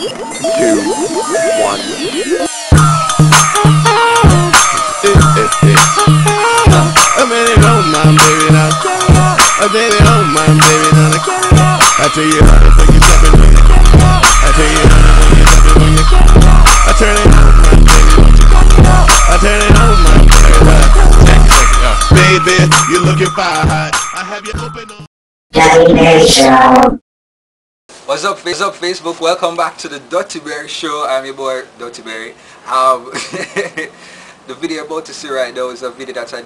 I tell you how the fuck you steppin' when you I tell you how the fuck you steppin' when you I turn it on, my baby, won't you I turn it on, my baby. Baby, you looking fire hot. I have you open up. What's up Facebook? Welcome back to the Dirty Berry Show. I'm your boy Dirty Berry. The video you're about to see right now is a video that I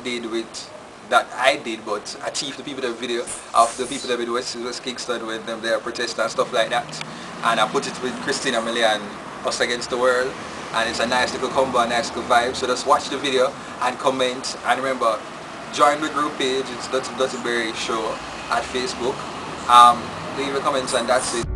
did but achieved the people the video of the people that with West Kingston with them there protesting and stuff like that, and I put it with Christina Millie and Us Against the World, and it's a nice little combo, a nice little vibe. So just watch the video and comment, and remember, join the group page. It's Dirty Berry Show at Facebook. Leave a comment and that's it.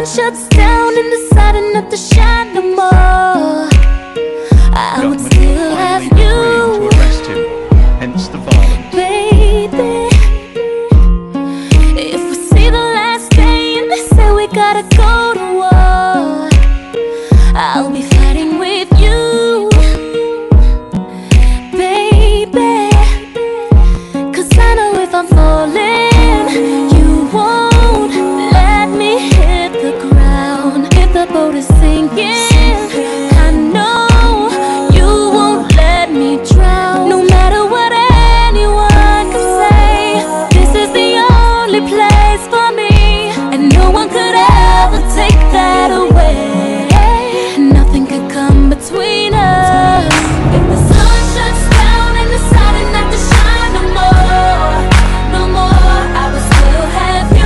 Shuts down and decided not to shine no more. I would still have you to arrest him, hence the violence. Baby, if we see the last day and they say we gotta go to war, I'll be fighting with you, baby. Cause I know if I'm falling, you won't let me hit the ground. If the boat is sinking, I know you won't let me drown. No matter what anyone can say, this is the only place for me, and no one could ever take that away. Nothing could come between us. If the sun shuts down and decided not to shine no more, no more, I will still have you.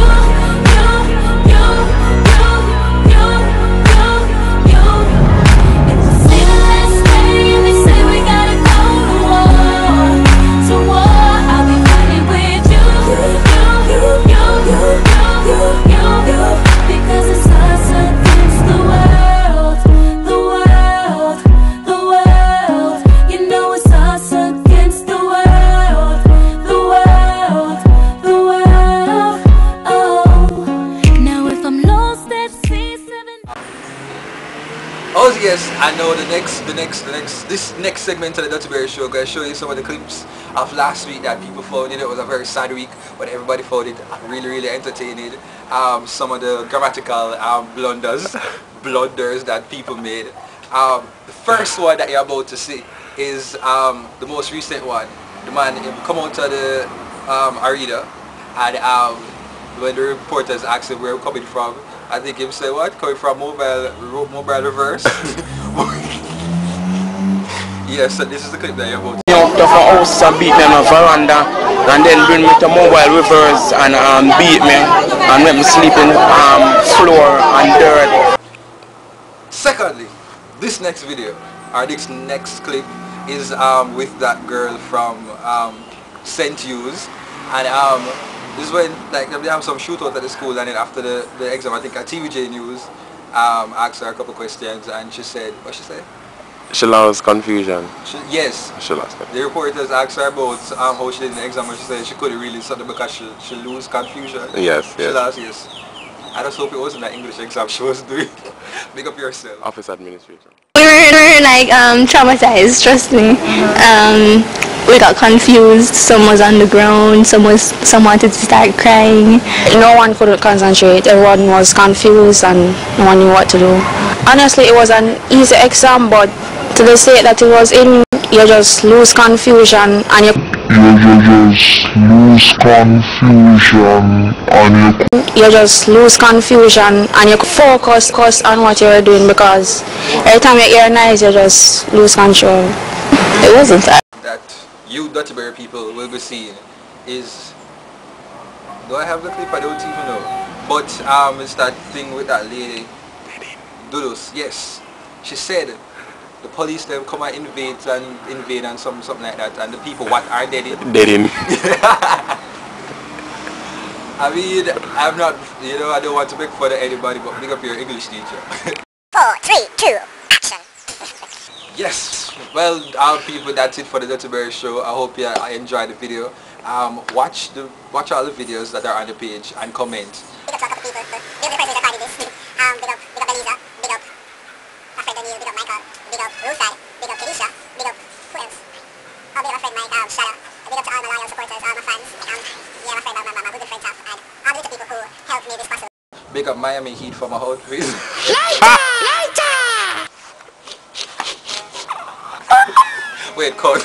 Yes, I know this next segment of the Dirty Berry Show, I'm going to show you some of the clips of last week that people found it. It was a very sad week, but everybody found it really entertaining. Some of the grammatical blunders that people made. The first one that you're about to see is the most recent one. The man come out to the arena, and when the reporters asked him where he's coming from, I think him say what? Coming from mobile reverse. Yes, so this is the clip that you're about to out of a house and beat me on a veranda, and then bring me to mobile reverse and beat me and make me sleep in floor and dirt. Secondly, this next video, or this next clip, is with that girl from St. Hugh's, and this is when like they have some shootout at the school, and then after the exam, I think at TVJ News asked her a couple questions, and she said, what she say? She lost confusion. Yes. She lost confusion. The reporters asked her about how she did in the exam, and she said she couldn't really something because she lose confusion. Yes, she lost, yes. I just hope it wasn't an English exam she was doing. Make up yourself. Office administration. We were like traumatized, trust me. We got confused, some was on the ground, some wanted to start crying. No one could concentrate, everyone was confused and no one knew what to do. Honestly, it was an easy exam, but to the state that it was in, you just lose confusion and you focus on what you're doing, because every time you hear a noise you just lose control. It wasn't that you Dirty Berry people will be seeing is, do I have the clip? I don't even know, but it's that thing with that lady Dudus. Yes, she said the police them come and invade and something like that, and the people what are dead in? Dead in. I mean, I'm not, you know, I don't want to make fun of anybody, but big up your English teacher. 4, 3, 2, action. Yes, well, people, that's it for the Dirty Berry Show. I hope you enjoyed the video. Watch all the videos that are on the page and comment. Big up to a couple people. Big up the person that recorded this. Big up Elisa. Big up my friend Daniel. Big up Michael. Big up Rosai. Big up Kenisha. Big up who else? Oh, big up my friend Mike, Shada. Big up to all my loyal supporters, all my fans. Yeah, my friend, my good friend Taf. And all the little people who helped me this possible. Big up Miami Heat for my whole quiz. Wait, code.